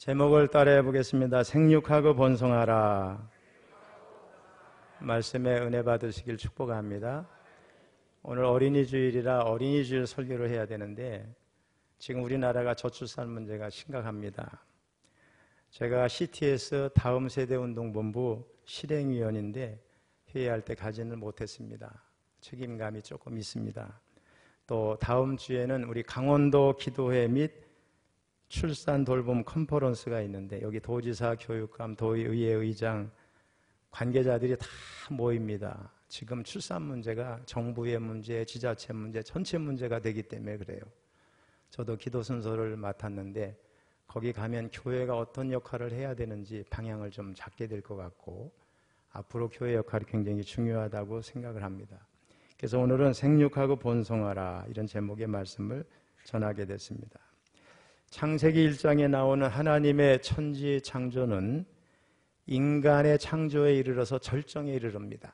제목을 따라해 보겠습니다. 생육하고 번성하라. 말씀에 은혜 받으시길 축복합니다. 오늘 어린이 주일이라 어린이 주일 설교를 해야 되는데 지금 우리나라가 저출산 문제가 심각합니다. 제가 CTS 다음 세대 운동본부 실행위원인데 회의할 때 가지는 못했습니다. 책임감이 조금 있습니다. 또 다음 주에는 우리 강원도 기도회 및 출산 돌봄 컨퍼런스가 있는데 여기 도지사, 교육감, 도의회 의장, 관계자들이 다 모입니다. 지금 출산 문제가 정부의 문제, 지자체 문제, 전체 문제가 되기 때문에 그래요. 저도 기도 순서를 맡았는데 거기 가면 교회가 어떤 역할을 해야 되는지 방향을 좀 잡게 될 것 같고 앞으로 교회 역할이 굉장히 중요하다고 생각을 합니다. 그래서 오늘은 생육하고 번성하라 이런 제목의 말씀을 전하게 됐습니다. 창세기 1장에 나오는 하나님의 천지 창조는 인간의 창조에 이르러서 절정에 이르릅니다.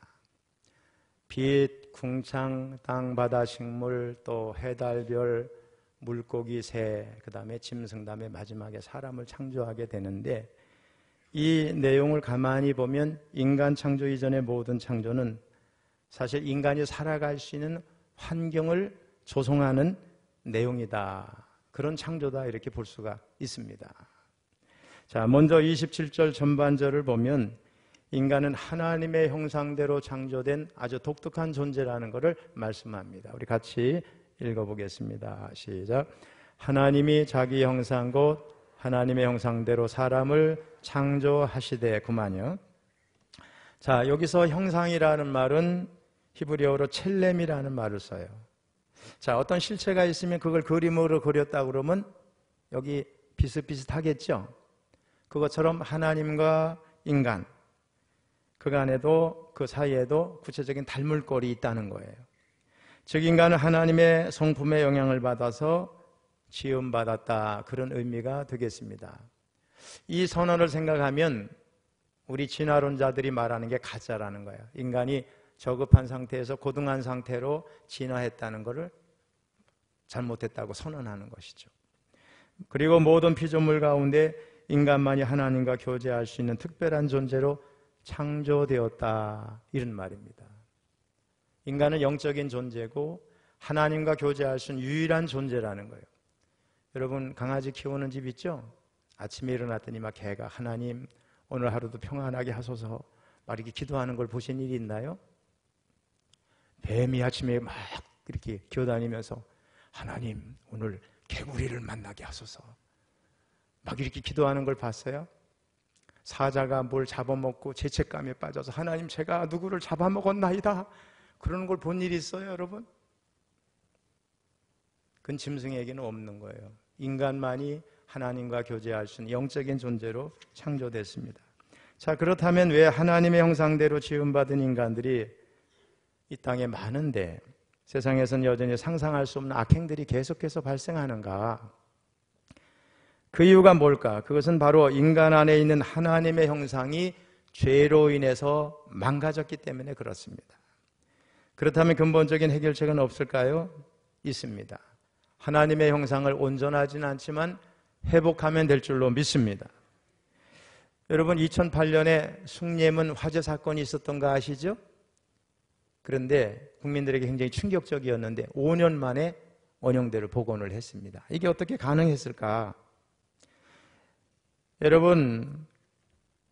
빛, 궁창, 땅, 바다, 식물, 또 해달별, 물고기, 새, 그 다음에 짐승, 다음에 마지막에 사람을 창조하게 되는데 이 내용을 가만히 보면 인간 창조 이전의 모든 창조는 사실 인간이 살아갈 수 있는 환경을 조성하는 내용이다. 그런 창조다 이렇게 볼 수가 있습니다. 자, 먼저 27절 전반절을 보면 인간은 하나님의 형상대로 창조된 아주 독특한 존재라는 것을 말씀합니다. 우리 같이 읽어보겠습니다. 시작. 하나님이 자기 형상 곧 하나님의 형상대로 사람을 창조하시되 그만요. 자, 여기서 형상이라는 말은 히브리어로 첼렘이라는 말을 써요. 자, 어떤 실체가 있으면 그걸 그림으로 그렸다 그러면 여기 비슷비슷하겠죠? 그것처럼 하나님과 인간, 그간에도 그 사이에도 구체적인 닮을 꼴이 있다는 거예요. 즉 인간은 하나님의 성품의 영향을 받아서 지음받았다, 그런 의미가 되겠습니다. 이 선언을 생각하면 우리 진화론자들이 말하는 게 가짜라는 거예요. 인간이 저급한 상태에서 고등한 상태로 진화했다는 것을 잘못했다고 선언하는 것이죠. 그리고 모든 피조물 가운데 인간만이 하나님과 교제할 수 있는 특별한 존재로 창조되었다, 이런 말입니다. 인간은 영적인 존재고 하나님과 교제할 수 있는 유일한 존재라는 거예요. 여러분 강아지 키우는 집 있죠? 아침에 일어났더니 막 개가 하나님 오늘 하루도 평안하게 하소서 막 이렇게 기도하는 걸 보신 일이 있나요? 뱀이 아침에 막 이렇게 기어다니면서 하나님 오늘 개구리를 만나게 하소서 막 이렇게 기도하는 걸 봤어요? 사자가 뭘 잡아먹고 죄책감에 빠져서 하나님 제가 누구를 잡아먹었나이다 그러는 걸 본 일이 있어요, 여러분? 그건 짐승에게는 없는 거예요. 인간만이 하나님과 교제할 수 있는 영적인 존재로 창조됐습니다. 자, 그렇다면 왜 하나님의 형상대로 지음받은 인간들이 이 땅에 많은데 세상에서는 여전히 상상할 수 없는 악행들이 계속해서 발생하는가? 그 이유가 뭘까? 그것은 바로 인간 안에 있는 하나님의 형상이 죄로 인해서 망가졌기 때문에 그렇습니다. 그렇다면 근본적인 해결책은 없을까요? 있습니다. 하나님의 형상을 온전하지는 않지만 회복하면 될 줄로 믿습니다. 여러분 2008년에 숭례문 화재 사건이 있었던 거 아시죠? 그런데 국민들에게 굉장히 충격적이었는데 5년 만에 원형대로 복원을 했습니다. 이게 어떻게 가능했을까? 여러분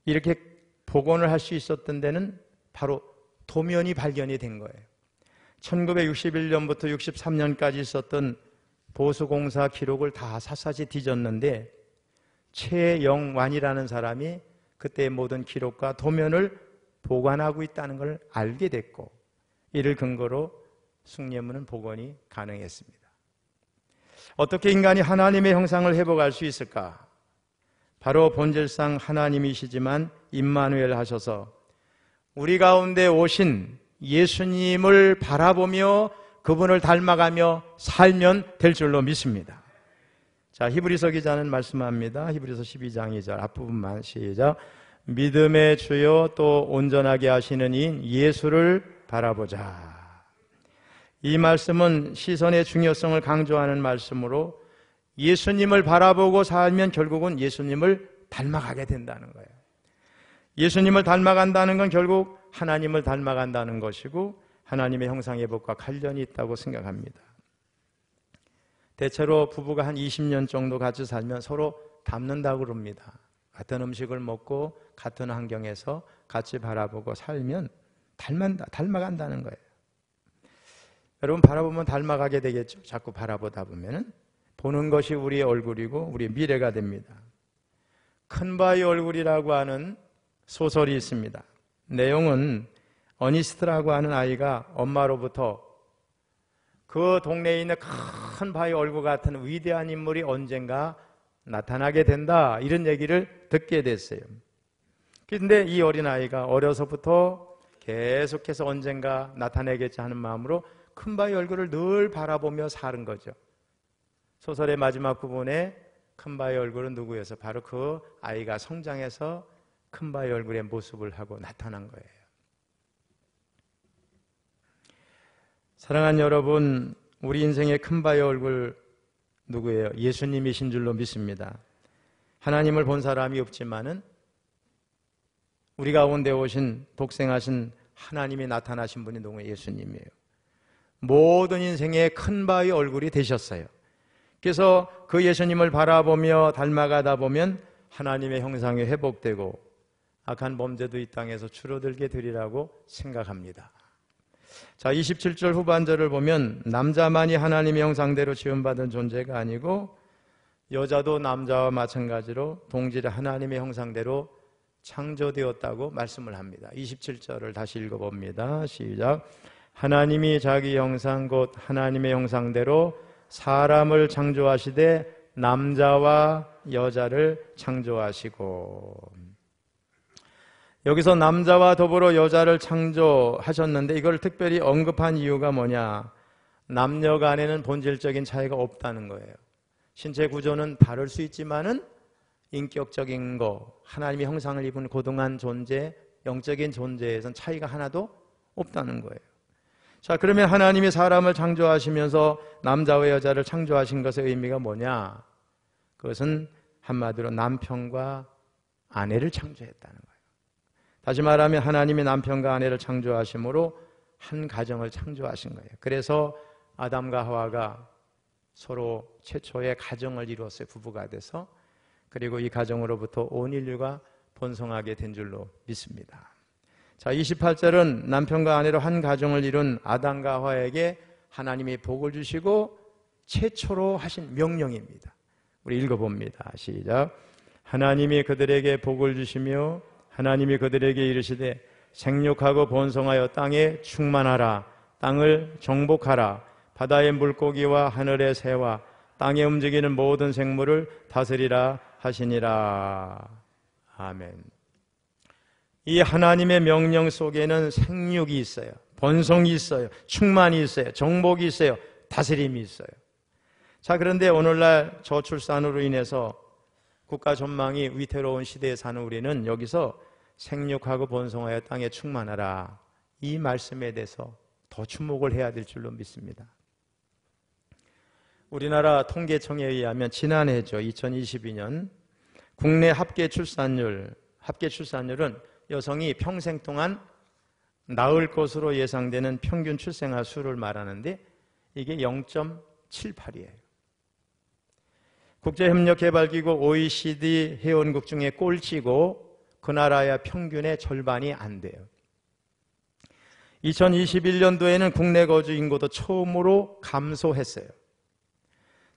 이렇게 복원을 할 수 있었던 데는 바로 도면이 발견이 된 거예요. 1961년부터 63년까지 있었던 보수공사 기록을 다 샅샅이 뒤졌는데 최영완이라는 사람이 그때의 모든 기록과 도면을 보관하고 있다는 걸 알게 됐고 이를 근거로 숭례문은 복원이 가능했습니다. 어떻게 인간이 하나님의 형상을 회복할 수 있을까? 바로 본질상 하나님이시지만 임마누엘 하셔서 우리 가운데 오신 예수님을 바라보며 그분을 닮아가며 살면 될 줄로 믿습니다. 자, 히브리서 기자는 말씀합니다. 히브리서 12장 2절 앞부분만 시작. 믿음의 주요 또 온전하게 하시는 이인 예수를 바라보자. 이 말씀은 시선의 중요성을 강조하는 말씀으로 예수님을 바라보고 살면 결국은 예수님을 닮아가게 된다는 거예요. 예수님을 닮아간다는 건 결국 하나님을 닮아간다는 것이고 하나님의 형상회복과 관련이 있다고 생각합니다. 대체로 부부가 한 20년 정도 같이 살면 서로 닮는다고 그럽니다. 같은 음식을 먹고 같은 환경에서 같이 바라보고 살면 닮아간다는 거예요. 여러분 바라보면 닮아가게 되겠죠. 자꾸 바라보다 보면은 보는 것이 우리의 얼굴이고 우리의 미래가 됩니다. 큰바의 얼굴이라고 하는 소설이 있습니다. 내용은 어니스트라고 하는 아이가 엄마로부터 그 동네에 있는 큰 바위 얼굴 같은 위대한 인물이 언젠가 나타나게 된다 이런 얘기를 듣게 됐어요. 그런데 이 어린아이가 어려서부터 계속해서 언젠가 나타나겠지 하는 마음으로 큰 바위 얼굴을 늘 바라보며 사는 거죠. 소설의 마지막 부분에 큰 바위 얼굴은 누구여서 바로 그 아이가 성장해서 큰 바위 얼굴의 모습을 하고 나타난 거예요. 사랑하는 여러분, 우리 인생의 큰 바위 얼굴 누구예요? 예수님이신 줄로 믿습니다. 하나님을 본 사람이 없지만은 우리 가운데 오신 독생하신 하나님이 나타나신 분이 누구예요? 예수님이에요. 모든 인생의 큰 바위 얼굴이 되셨어요. 그래서 그 예수님을 바라보며 닮아가다 보면 하나님의 형상이 회복되고 악한 범죄도 이 땅에서 줄어들게 되리라고 생각합니다. 자, 27절 후반절을 보면 남자만이 하나님의 형상대로 지음받은 존재가 아니고 여자도 남자와 마찬가지로 동질의 하나님의 형상대로 창조되었다고 말씀을 합니다. 27절을 다시 읽어봅니다. 시작. 하나님이 자기 형상 곧 하나님의 형상대로 사람을 창조하시되 남자와 여자를 창조하시고, 여기서 남자와 더불어 여자를 창조하셨는데 이걸 특별히 언급한 이유가 뭐냐? 남녀 간에는 본질적인 차이가 없다는 거예요. 신체 구조는 다를 수 있지만은 인격적인 거, 하나님의 형상을 입은 고등한 존재, 영적인 존재에선 차이가 하나도 없다는 거예요. 자, 그러면 하나님이 사람을 창조하시면서 남자와 여자를 창조하신 것의 의미가 뭐냐? 그것은 한마디로 남편과 아내를 창조했다는 거예요. 다시 말하면 하나님이 남편과 아내를 창조하심으로 한 가정을 창조하신 거예요. 그래서 아담과 하와가 서로 최초의 가정을 이루었어요. 부부가 돼서. 그리고 이 가정으로부터 온 인류가 번성하게 된 줄로 믿습니다. 자, 28절은 남편과 아내로 한 가정을 이룬 아담과 하와에게 하나님이 복을 주시고 최초로 하신 명령입니다. 우리 읽어봅니다. 시작. 하나님이 그들에게 복을 주시며 하나님이 그들에게 이르시되 생육하고 번성하여 땅에 충만하라. 땅을 정복하라. 바다의 물고기와 하늘의 새와 땅에 움직이는 모든 생물을 다스리라 하시니라. 아멘. 이 하나님의 명령 속에는 생육이 있어요. 번성이 있어요. 충만이 있어요. 정복이 있어요. 다스림이 있어요. 자, 그런데 오늘날 저출산으로 인해서 국가 전망이 위태로운 시대에 사는 우리는 여기서 생육하고 번성하여 땅에 충만하라, 이 말씀에 대해서 더 주목을 해야 될 줄로 믿습니다. 우리나라 통계청에 의하면 지난해죠. 2022년 국내 합계 출산율은 여성이 평생 동안 낳을 것으로 예상되는 평균 출생아 수를 말하는데 이게 0.78이에요. 국제협력개발기구 OECD 회원국 중에 꼴찌고 그 나라의 평균의 절반이 안 돼요. 2021년도에는 국내 거주 인구도 처음으로 감소했어요.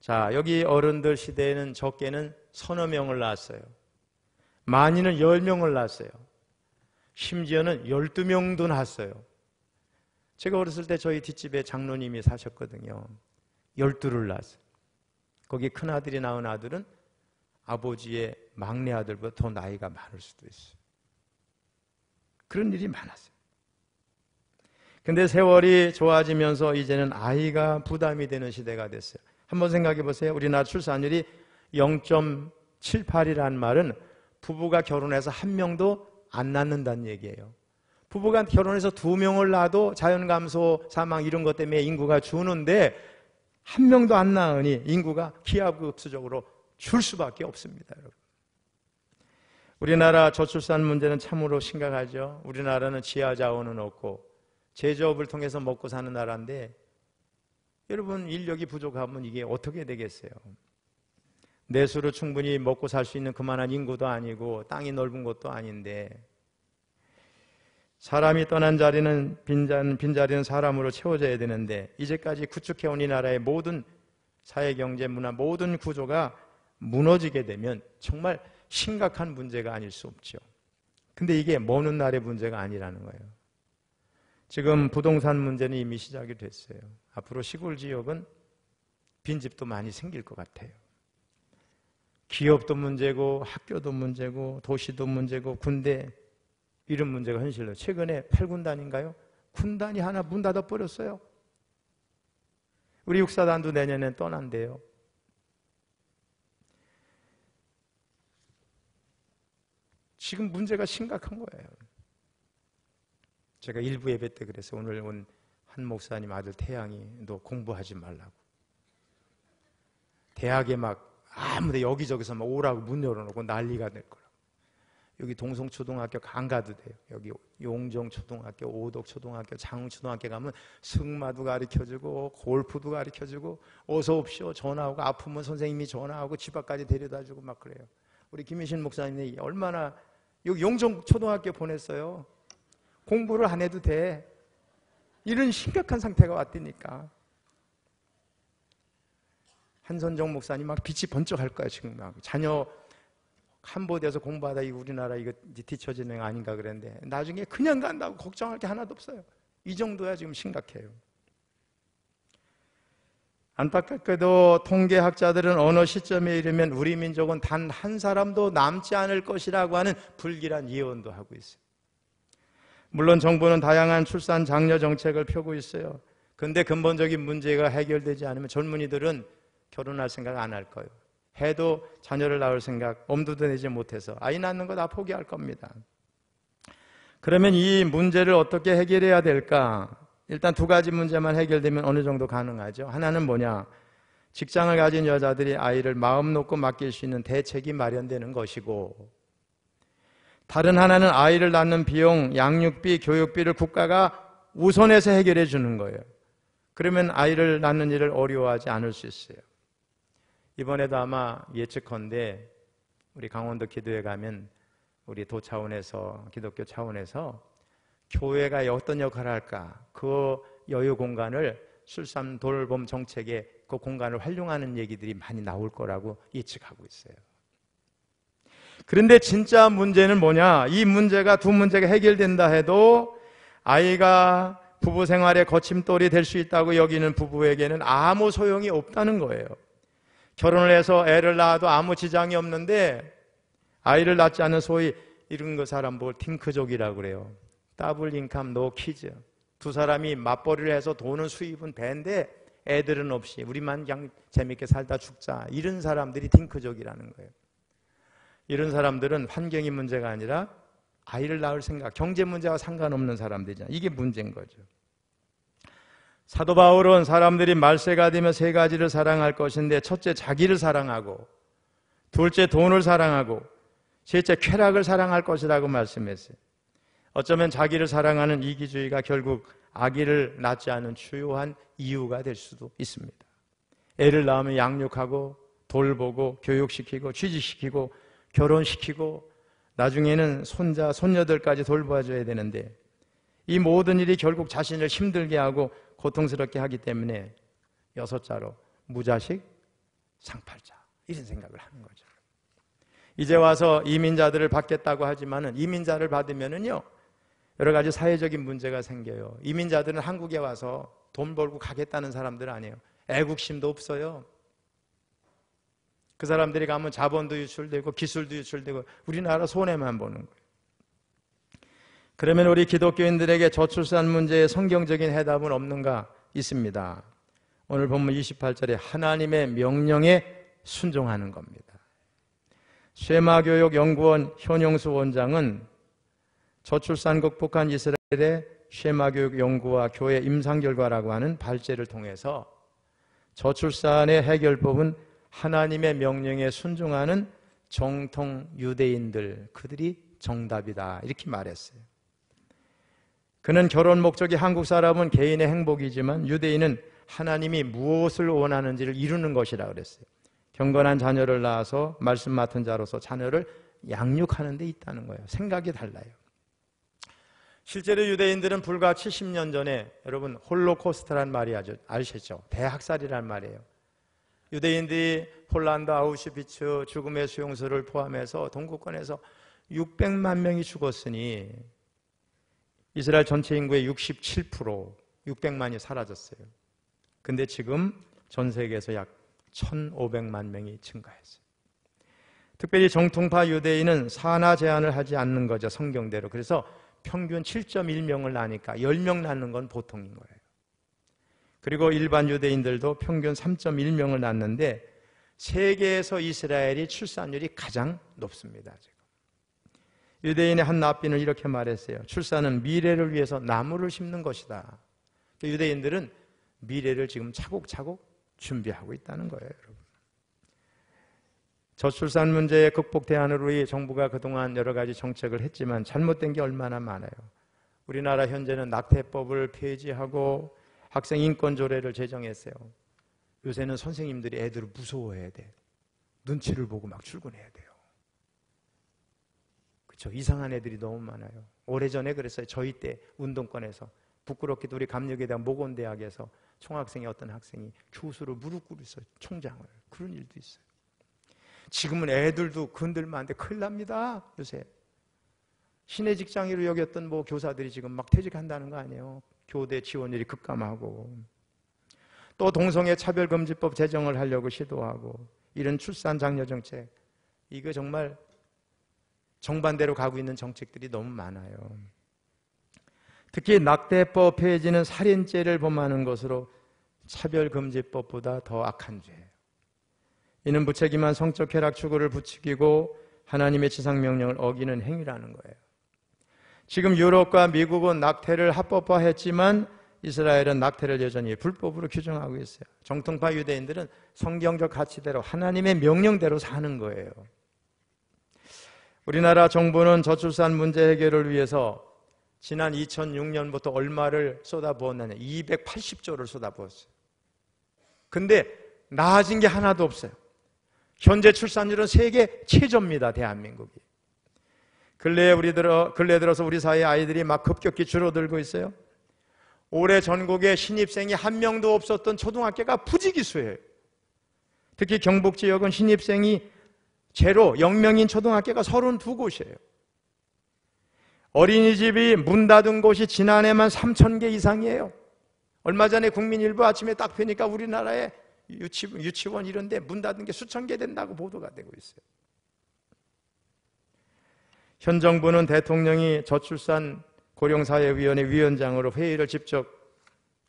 자, 여기 어른들 시대에는 적게는 서너 명을 낳았어요. 많이는 10명을 낳았어요. 심지어는 12명도 낳았어요. 제가 어렸을 때 저희 뒷집에 장로님이 사셨거든요. 12를 낳았어요. 거기 큰아들이 낳은 아들은 아버지의 막내 아들보다 더 나이가 많을 수도 있어요. 그런 일이 많았어요. 근데 세월이 좋아지면서 이제는 아이가 부담이 되는 시대가 됐어요. 한번 생각해 보세요. 우리나라 출산율이 0.78이라는 말은 부부가 결혼해서 한 명도 안 낳는다는 얘기예요. 부부가 결혼해서 2명을 낳아도 자연감소, 사망 이런 것 때문에 인구가 주는데 한 명도 안 낳으니 인구가 기하급수적으로 줄 수밖에 없습니다. 여러분. 우리나라 저출산 문제는 참으로 심각하죠. 우리나라는 지하 자원은 없고 제조업을 통해서 먹고 사는 나라인데 여러분 인력이 부족하면 이게 어떻게 되겠어요? 내수로 충분히 먹고 살 수 있는 그만한 인구도 아니고 땅이 넓은 것도 아닌데 사람이 떠난 자리는 빈자리는 사람으로 채워져야 되는데 이제까지 구축해온 이 나라의 모든 사회, 경제, 문화 모든 구조가 무너지게 되면 정말 심각한 문제가 아닐 수 없죠. 근데 이게 먼 훗날의 문제가 아니라는 거예요. 지금 부동산 문제는 이미 시작이 됐어요. 앞으로 시골 지역은 빈집도 많이 생길 것 같아요. 기업도 문제고 학교도 문제고 도시도 문제고 군대 이런 문제가 현실로 최근에 8군단인가요? 군단이 하나 문 닫아버렸어요. 우리 육사단도 내년엔 떠난대요. 지금 문제가 심각한 거예요. 제가 일부 예배 때 그래서 오늘 온 한 목사님 아들 태양이 너 공부하지 말라고. 대학에 막 아무데 여기저기서 막 오라고 문 열어놓고 난리가 될 거라고. 여기 동성초등학교 안 가도 돼요. 여기 용정초등학교, 오덕초등학교, 장흥초등학교 가면 승마도 가르쳐주고 골프도 가르쳐주고 어서 옵시오 전화하고 아프면 선생님이 전화하고 집 앞까지 데려다주고 막 그래요. 우리 김희신 목사님이 얼마나 여기 용정초등학교 보냈어요. 공부를 안 해도 돼. 이런 심각한 상태가 왔다니까. 한선정 목사님 막 빛이 번쩍할 거야 지금 막 자녀 한보대에서 공부하다 이 우리나라 이거 뒤처지는 거 아닌가 그랬는데 나중에 그냥 간다고 걱정할 게 하나도 없어요. 이 정도야 지금 심각해요. 안타깝게도 통계학자들은 어느 시점에 이르면 우리 민족은 단 한 사람도 남지 않을 것이라고 하는 불길한 예언도 하고 있어요. 물론 정부는 다양한 출산 장려 정책을 펴고 있어요. 그런데 근본적인 문제가 해결되지 않으면 젊은이들은 결혼할 생각 안 할 거예요. 해도 자녀를 낳을 생각 엄두도 내지 못해서 아이 낳는 거 다 포기할 겁니다. 그러면 이 문제를 어떻게 해결해야 될까? 일단 두 가지 문제만 해결되면 어느 정도 가능하죠. 하나는 뭐냐? 직장을 가진 여자들이 아이를 마음 놓고 맡길 수 있는 대책이 마련되는 것이고, 다른 하나는 아이를 낳는 비용, 양육비, 교육비를 국가가 우선해서 해결해 주는 거예요. 그러면 아이를 낳는 일을 어려워하지 않을 수 있어요. 이번에도 아마 예측컨대 우리 강원도 기도회 가면 우리 도 차원에서 기독교 차원에서 교회가 어떤 역할을 할까? 그 여유 공간을 출산 돌봄 정책에 그 공간을 활용하는 얘기들이 많이 나올 거라고 예측하고 있어요. 그런데 진짜 문제는 뭐냐? 이 문제가 두 문제가 해결된다 해도 아이가 부부 생활의 거침돌이 될 수 있다고 여기는 부부에게는 아무 소용이 없다는 거예요. 결혼을 해서 애를 낳아도 아무 지장이 없는데 아이를 낳지 않는 소위 이런 거 사람 뭘 딩크족이라고 그래요. 더블 인컴 노 키즈. 두 사람이 맞벌이를 해서 돈은 수입은 배인데 애들은 없이 우리만 그냥 재밌게 살다 죽자. 이런 사람들이 딩크족이라는 거예요. 이런 사람들은 환경이 문제가 아니라 아이를 낳을 생각, 경제 문제와 상관없는 사람들이잖아요. 이게 문제인 거죠. 사도 바울은 사람들이 말세가 되면 세 가지를 사랑할 것인데 첫째 자기를 사랑하고 둘째 돈을 사랑하고 셋째 쾌락을 사랑할 것이라고 말씀했어요. 어쩌면 자기를 사랑하는 이기주의가 결국 아기를 낳지 않은 주요한 이유가 될 수도 있습니다. 애를 낳으면 양육하고 돌보고 교육시키고 취직시키고 결혼시키고 나중에는 손자, 손녀들까지 돌봐줘야 되는데 이 모든 일이 결국 자신을 힘들게 하고 고통스럽게 하기 때문에 여섯자로 무자식, 상팔자 이런 생각을 하는 거죠. 이제 와서 이민자들을 받겠다고 하지만은 이민자를 받으면은요 여러 가지 사회적인 문제가 생겨요. 이민자들은 한국에 와서 돈 벌고 가겠다는 사람들 아니에요. 애국심도 없어요. 그 사람들이 가면 자본도 유출되고 기술도 유출되고 우리나라 손해만 보는 거예요. 그러면 우리 기독교인들에게 저출산 문제에 성경적인 해답은 없는가? 있습니다. 오늘 본문 28절에 하나님의 명령에 순종하는 겁니다. 쉐마교육연구원 현용수 원장은 저출산 극복한 이스라엘의 쉐마교육 연구와 교회 임상 결과라고 하는 발제를 통해서 저출산의 해결법은 하나님의 명령에 순종하는 정통 유대인들, 그들이 정답이다, 이렇게 말했어요. 그는 결혼 목적이 한국 사람은 개인의 행복이지만 유대인은 하나님이 무엇을 원하는지를 이루는 것이라 그랬어요. 경건한 자녀를 낳아서 말씀 맡은 자로서 자녀를 양육하는 데 있다는 거예요. 생각이 달라요. 실제로 유대인들은 불과 70년 전에, 여러분 홀로코스트란 말이 아시죠? 대학살이란 말이에요. 유대인들이 폴란드 아우슈비츠 죽음의 수용소를 포함해서 동구권에서 600만 명이 죽었으니 이스라엘 전체 인구의 67%, 600만이 사라졌어요. 근데 지금 전 세계에서 약 1,500만 명이 증가했어요. 특별히 정통파 유대인은 산하 제한을 하지 않는 거죠, 성경대로. 그래서 평균 7.1명을 낳으니까 10명 낳는 건 보통인 거예요. 그리고 일반 유대인들도 평균 3.1명을 낳는데 세계에서 이스라엘이 출산율이 가장 높습니다. 지금. 유대인의 한 랍비는 이렇게 말했어요. 출산은 미래를 위해서 나무를 심는 것이다. 유대인들은 미래를 지금 차곡차곡 준비하고 있다는 거예요, 여러분. 저출산 문제의 극복 대안으로 이 정부가 그동안 여러 가지 정책을 했지만 잘못된 게 얼마나 많아요. 우리나라 현재는 낙태법을 폐지하고 학생 인권 조례를 제정했어요. 요새는 선생님들이 애들을 무서워해야 돼. 눈치를 보고 막 출근해야 돼요. 그렇죠? 이상한 애들이 너무 많아요. 오래전에 그랬어요. 저희 때 운동권에서 부끄럽게도 우리 감력에 대한 모건대학에서 총학생의 어떤 학생이 교수를 무릎 꿇었어요. 총장을. 그런 일도 있어요. 지금은 애들도 건들면 안 돼. 큰일 납니다. 요새. 신의 직장으로 여겼던 교사들이 지금 막 퇴직한다는 거 아니에요. 교대 지원율이 급감하고. 또 동성애 차별금지법 제정을 하려고 시도하고. 이런 출산 장려 정책. 이거 정말 정반대로 가고 있는 정책들이 너무 많아요. 특히 낙태법 폐지는 살인죄를 범하는 것으로 차별금지법보다 더 악한 죄예요. 이는 무책임한 성적 쾌락 추구를 부추기고 하나님의 지상명령을 어기는 행위라는 거예요. 지금 유럽과 미국은 낙태를 합법화했지만 이스라엘은 낙태를 여전히 불법으로 규정하고 있어요. 정통파 유대인들은 성경적 가치대로 하나님의 명령대로 사는 거예요. 우리나라 정부는 저출산 문제 해결을 위해서 지난 2006년부터 얼마를 쏟아부었느냐, 280조를 쏟아부었어요. 근데 나아진 게 하나도 없어요. 현재 출산율은 세계 최저입니다, 대한민국이. 근래 들어서 우리 사회 아이들이 막 급격히 줄어들고 있어요. 올해 전국에 신입생이 한 명도 없었던 초등학교가 부지기수예요. 특히 경북 지역은 신입생이 제로, 0명인 초등학교가 32곳이에요. 어린이집이 문 닫은 곳이 지난해만 3,000개 이상이에요. 얼마 전에 국민일보 아침에 딱 펴니까 우리나라에 유치원 이런 데 문 닫은 게 수천 개 된다고 보도가 되고 있어요. 현 정부는 대통령이 저출산 고령사회위원회 위원장으로 회의를 직접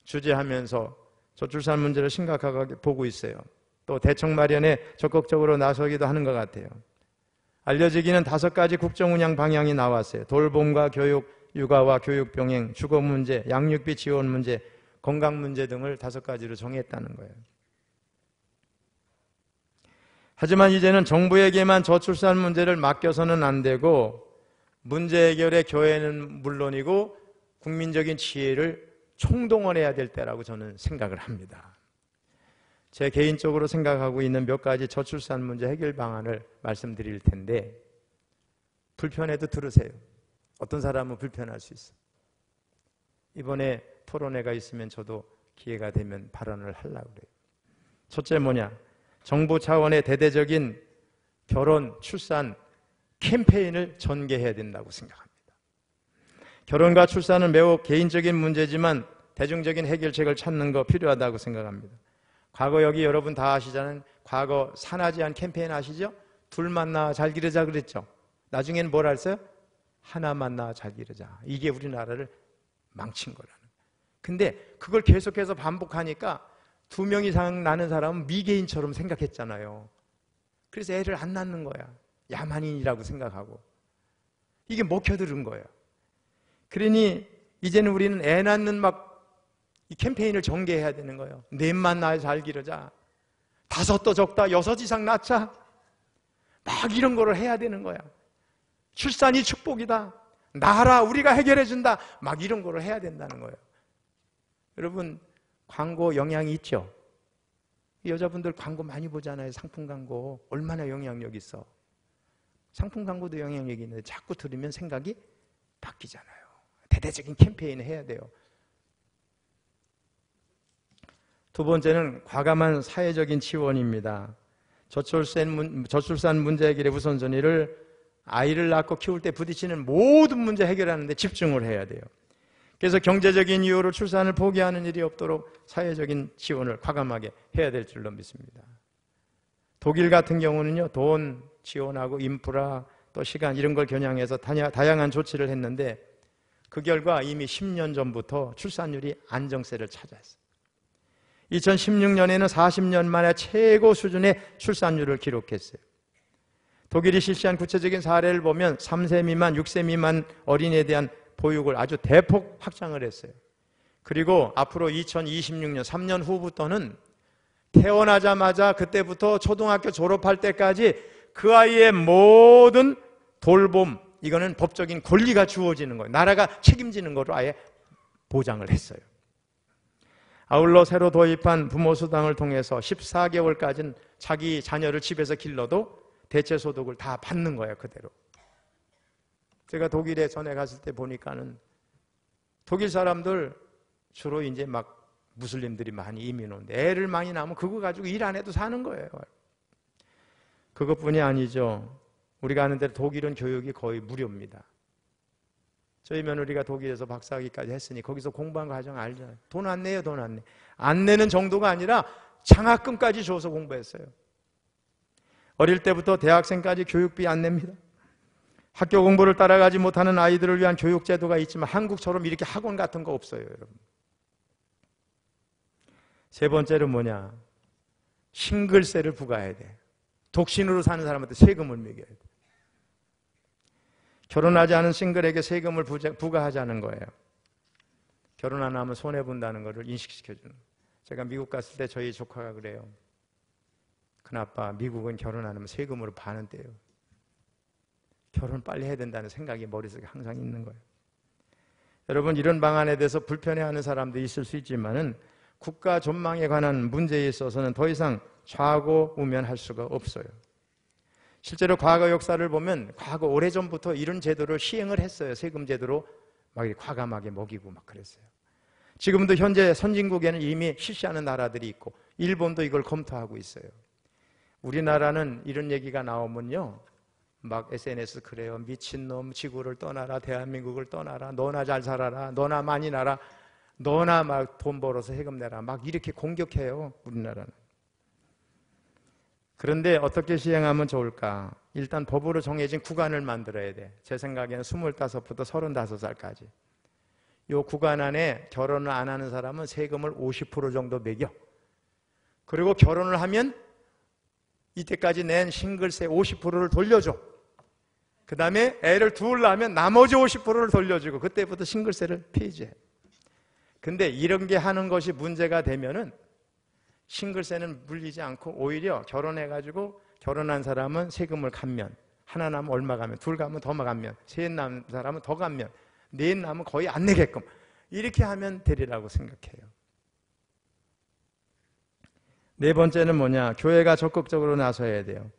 주재하면서 저출산 문제를 심각하게 보고 있어요. 또 대책 마련에 적극적으로 나서기도 하는 것 같아요. 알려지기는 5가지 국정운영 방향이 나왔어요. 돌봄과 교육, 육아와 교육 병행, 주거 문제, 양육비 지원 문제, 건강 문제 등을 5가지로 정했다는 거예요. 하지만 이제는 정부에게만 저출산 문제를 맡겨서는 안 되고 문제 해결에 교회는 물론이고 국민적인 지혜를 총동원해야 될 때라고 저는 생각을 합니다. 제 개인적으로 생각하고 있는 몇 가지 저출산 문제 해결 방안을 말씀드릴 텐데 불편해도 들으세요. 어떤 사람은 불편할 수 있어요. 이번에 토론회가 있으면 저도 기회가 되면 발언을 하려고 그래요. 첫째 뭐냐? 정부 차원의 대대적인 결혼, 출산 캠페인을 전개해야 된다고 생각합니다. 결혼과 출산은 매우 개인적인 문제지만 대중적인 해결책을 찾는 거 필요하다고 생각합니다. 과거 여기 여러분 다 아시잖아요. 과거 산하제한 캠페인 아시죠? 둘만 낳아 잘 기르자 그랬죠. 나중에는 뭘 했어요? 하나만 낳아 잘 기르자. 이게 우리나라를 망친 거라는. 근데 그걸 계속해서 반복하니까 2명 이상 낳는 사람은 미개인처럼 생각했잖아요. 그래서 애를 안 낳는 거야. 야만인이라고 생각하고. 이게 먹혀들은 거예요. 그러니 이제는 우리는 애 낳는 이 캠페인을 전개해야 되는 거예요. 넷만 낳아 잘 기르자. 5도 적다 6 이상 낳자. 막 이런 거를 해야 되는 거야. 출산이 축복이다. 나라 우리가 해결해 준다. 막 이런 거를 해야 된다는 거예요. 여러분, 광고 영향이 있죠? 여자분들 광고 많이 보잖아요. 상품 광고. 얼마나 영향력 있어. 상품 광고도 영향력이 있는데 자꾸 들으면 생각이 바뀌잖아요. 대대적인 캠페인을 해야 돼요. 두 번째는 과감한 사회적인 지원입니다. 저출산 문제 해결의 우선순위를 아이를 낳고 키울 때 부딪히는 모든 문제 해결하는 데 집중을 해야 돼요. 그래서 경제적인 이유로 출산을 포기하는 일이 없도록 사회적인 지원을 과감하게 해야 될 줄로 믿습니다. 독일 같은 경우는요, 돈 지원하고 인프라 또 시간 이런 걸 겨냥해서 다양한 조치를 했는데 그 결과 이미 10년 전부터 출산율이 안정세를 찾아했어요. 2016년에는 40년 만에 최고 수준의 출산율을 기록했어요. 독일이 실시한 구체적인 사례를 보면 3세 미만, 6세 미만 어린이에 대한 보육을 아주 대폭 확장을 했어요. 그리고 앞으로 2026년 3년 후부터는 태어나자마자 그때부터 초등학교 졸업할 때까지 그 아이의 모든 돌봄, 이거는 법적인 권리가 주어지는 거예요. 나라가 책임지는 거로 아예 보장을 했어요. 아울러 새로 도입한 부모수당을 통해서 14개월까지는 자기 자녀를 집에서 길러도 대체소득을 다 받는 거예요, 그대로. 제가 독일에 전에 갔을 때 보니까는 독일 사람들 주로 이제 막 무슬림들이 많이 이민 오는데 애를 많이 낳으면 그거 가지고 일 안 해도 사는 거예요. 그것뿐이 아니죠. 우리가 아는 대로 독일은 교육이 거의 무료입니다. 저희 며느리가 독일에서 박사학위까지 했으니 거기서 공부한 과정 알잖아요. 돈 안 내요, 돈 안 내. 안 내는 정도가 아니라 장학금까지 줘서 공부했어요. 어릴 때부터 대학생까지 교육비 안 냅니다. 학교 공부를 따라가지 못하는 아이들을 위한 교육제도가 있지만 한국처럼 이렇게 학원 같은 거 없어요, 여러분. 세 번째는 뭐냐? 싱글세를 부과해야 돼. 독신으로 사는 사람한테 세금을 매겨야 돼. 결혼하지 않은 싱글에게 세금을 부과하자는 거예요. 결혼 안 하면 손해본다는 것을 인식시켜주는 거예요. 제가 미국 갔을 때 저희 조카가 그래요. 큰아빠, 미국은 결혼 안 하면 세금으로 반은 떼요. 결혼 빨리 해야 된다는 생각이 머릿속에 항상 있는 거예요. 여러분, 이런 방안에 대해서 불편해하는 사람도 있을 수 있지만은 국가 전망에 관한 문제에 있어서는 더 이상 좌고우면할 수가 없어요. 실제로 과거 역사를 보면 과거 오래전부터 이런 제도를 시행을 했어요. 세금 제도로 막 이렇게 과감하게 먹이고 막 그랬어요. 지금도 현재 선진국에는 이미 실시하는 나라들이 있고 일본도 이걸 검토하고 있어요. 우리나라는 이런 얘기가 나오면요, 막 SNS 그래요. 미친놈, 지구를 떠나라, 대한민국을 떠나라, 너나 잘 살아라, 너나 많이 나라, 너나 막 돈 벌어서 세금 내라, 막 이렇게 공격해요, 우리나라는. 그런데 어떻게 시행하면 좋을까? 일단 법으로 정해진 구간을 만들어야 돼. 제 생각에는 25부터 35살까지. 이 구간 안에 결혼을 안 하는 사람은 세금을 50% 정도 매겨. 그리고 결혼을 하면 이때까지 낸 싱글세 50%를 돌려줘. 그 다음에 애를 둘러하면 나머지 50%를 돌려주고 그때부터 싱글세를 폐지해. 근데 이런 게 하는 것이 문제가 되면은 싱글세는 물리지 않고 오히려 결혼해가지고 결혼한 사람은 세금을 감면, 하나 나면 얼마 감면, 둘 가면 더 감면, 셋 남은 사람은 더 감면, 넷 남은 거의 안 내게끔 이렇게 하면 되리라고 생각해요. 네 번째는 뭐냐? 교회가 적극적으로 나서야 돼요.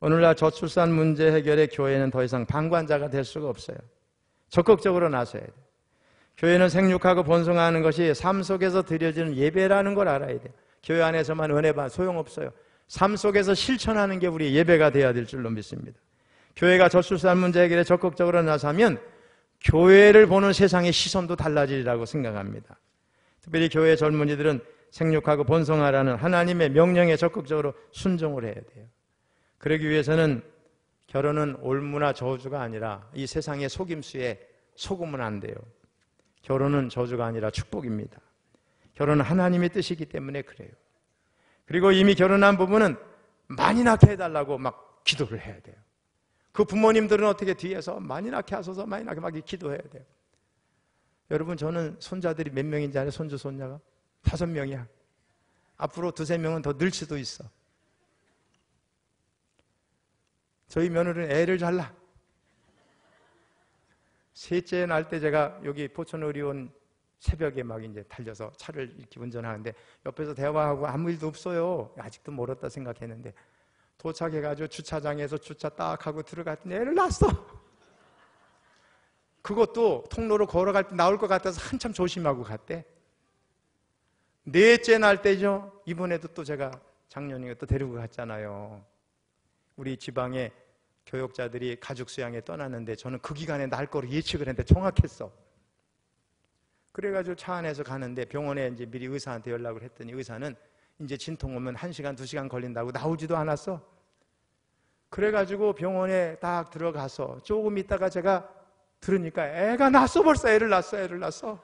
오늘날 저출산 문제 해결에 교회는 더 이상 방관자가 될 수가 없어요. 적극적으로 나서야 돼요. 교회는 생육하고 번성하는 것이 삶 속에서 드려지는 예배라는 걸 알아야 돼요. 교회 안에서만 은혜 받 소용없어요. 삶 속에서 실천하는 게 우리 예배가 돼야 될 줄로 믿습니다. 교회가 저출산 문제 해결에 적극적으로 나서면 교회를 보는 세상의 시선도 달라지리라고 생각합니다. 특별히 교회 젊은이들은 생육하고 번성하라는 하나님의 명령에 적극적으로 순종을 해야 돼요. 그러기 위해서는 결혼은 올무나 저주가 아니라 이 세상의 속임수에 속으면 안 돼요. 결혼은 저주가 아니라 축복입니다. 결혼은 하나님의 뜻이기 때문에 그래요. 그리고 이미 결혼한 부부는 많이 낳게 해달라고 막 기도를 해야 돼요. 그 부모님들은 어떻게 뒤에서 많이 낳게 하소서, 많이 낳게 막 기도해야 돼요. 여러분, 저는 손자들이 몇 명인지 알아요? 손주, 손녀가? 5명이야. 앞으로 2-3명은 더 늘 수도 있어. 저희 며느리는 애를 잘 낳아. 셋째 날 때 제가 여기 포천의료원 새벽에 막 이제 달려서 차를 이렇게 운전하는데 옆에서 대화하고 아무 일도 없어요. 아직도 멀었다 생각했는데 도착해가지고 주차장에서 주차 딱 하고 들어갔더니 애를 낳았어. 그것도 통로로 걸어갈 때 나올 것 같아서 한참 조심하고 갔대. 넷째 날 때죠. 이번에도 또 제가 작년에 또 데리고 갔잖아요. 우리 지방에 교역자들이 가족 수양에 떠났는데 저는 그 기간에 날 거로 예측을 했는데 정확했어. 그래가지고 차 안에서 가는데 병원에 이제 미리 의사한테 연락을 했더니 의사는 이제 진통 오면 1시간, 2시간 걸린다고 나오지도 않았어. 그래가지고 병원에 딱 들어가서 조금 있다가 제가 들으니까 애가 낳았어. 벌써 애를 낳았어.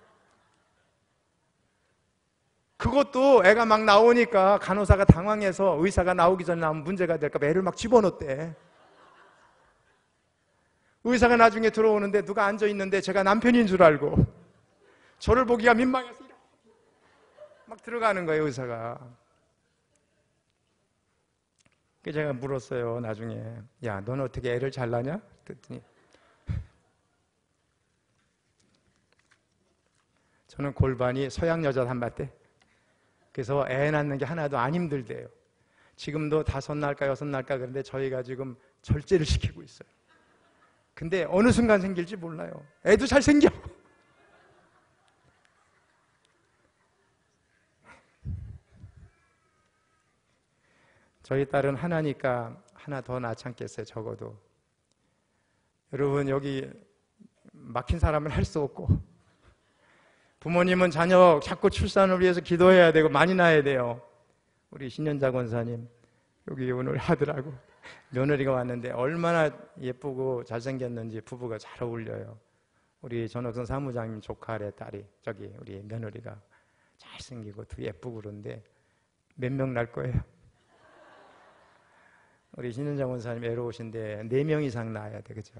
그것도 애가 막 나오니까 간호사가 당황해서 의사가 나오기 전에 나오면 문제가 될까 봐 애를 막 집어넣었대. 의사가 나중에 들어오는데 누가 앉아있는데 제가 남편인 줄 알고 저를 보기가 민망해서 막 들어가는 거예요, 의사가. 그래서 제가 물었어요, 나중에. 야, 넌 어떻게 애를 잘 낳냐? 그랬더니 저는 골반이 서양 여자 닮았대. 그래서 애 낳는 게 하나도 안 힘들대요. 지금도 5날까 6날까 그런데 저희가 지금 절제를 시키고 있어요. 근데 어느 순간 생길지 몰라요. 애도 잘 생겨. 저희 딸은 하나니까 하나 더 낳지 않겠어요, 적어도. 여러분, 여기 막힌 사람은 할 수 없고 부모님은 자녀 자꾸 출산을 위해서 기도해야 되고 많이 낳아야 돼요. 우리 신현자 권사님 여기 오늘 하더라고. 며느리가 왔는데 얼마나 예쁘고 잘생겼는지 부부가 잘 어울려요. 우리 전옥선 사무장님 조카의 딸이 저기 우리 며느리가 잘생기고 더 예쁘고 그런데 몇 명 낳을 거예요? 우리 신현자 권사님 애로우신데 4명 이상 낳아야 돼, 그죠?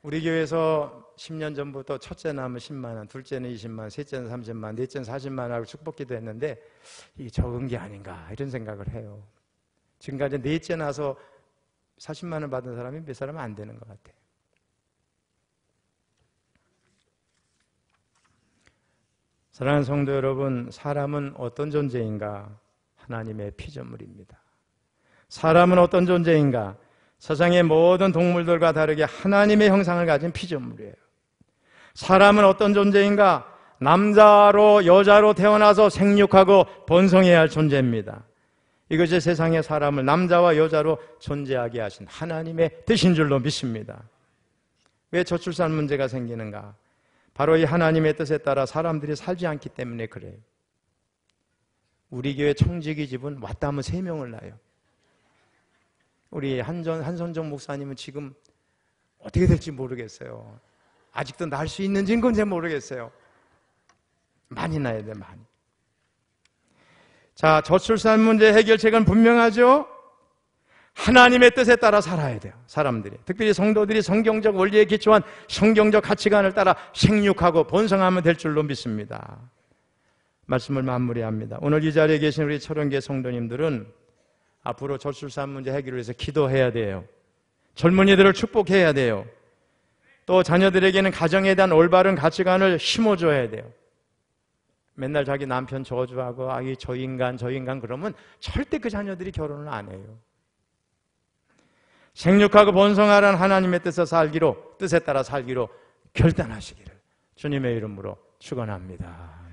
우리 교회에서 10년 전부터 첫째 낳으면 10만 원, 둘째는 20만 원, 셋째는 30만 원, 넷째는 40만 원 하고 축복기도 했는데 이게 적은 게 아닌가 이런 생각을 해요. 지금까지 넷째 낳아서 40만 원 받은 사람이 몇 사람은 안 되는 것 같아요. 사랑하는 성도 여러분, 사람은 어떤 존재인가? 하나님의 피조물입니다. 사람은 어떤 존재인가? 세상의 모든 동물들과 다르게 하나님의 형상을 가진 피조물이에요. 사람은 어떤 존재인가? 남자로 여자로 태어나서 생육하고 번성해야 할 존재입니다. 이것이 세상의 사람을 남자와 여자로 존재하게 하신 하나님의 뜻인 줄로 믿습니다. 왜 저출산 문제가 생기는가? 바로 이 하나님의 뜻에 따라 사람들이 살지 않기 때문에 그래요. 우리 교회 청지기 집은 왔다 하면 3명을 낳아요. 우리 한선정 목사님은 지금 어떻게 될지 모르겠어요. 아직도 낳을 수 있는지는 건지 모르겠어요. 많이 낳아야 돼, 많이. 자, 저출산 문제 해결책은 분명하죠? 하나님의 뜻에 따라 살아야 돼요, 사람들이. 특별히 성도들이 성경적 원리에 기초한 성경적 가치관을 따라 생육하고 번성하면 될 줄로 믿습니다. 말씀을 마무리합니다. 오늘 이 자리에 계신 우리 철원교회 성도님들은 앞으로 저출산 문제 해결을 위해서 기도해야 돼요. 젊은이들을 축복해야 돼요. 또 자녀들에게는 가정에 대한 올바른 가치관을 심어줘야 돼요. 맨날 자기 남편 저주하고 저 인간 그러면 절대 그 자녀들이 결혼을 안 해요. 생육하고 번성하라는 하나님의 뜻에 따라 살기로 결단하시기를 주님의 이름으로 축원합니다.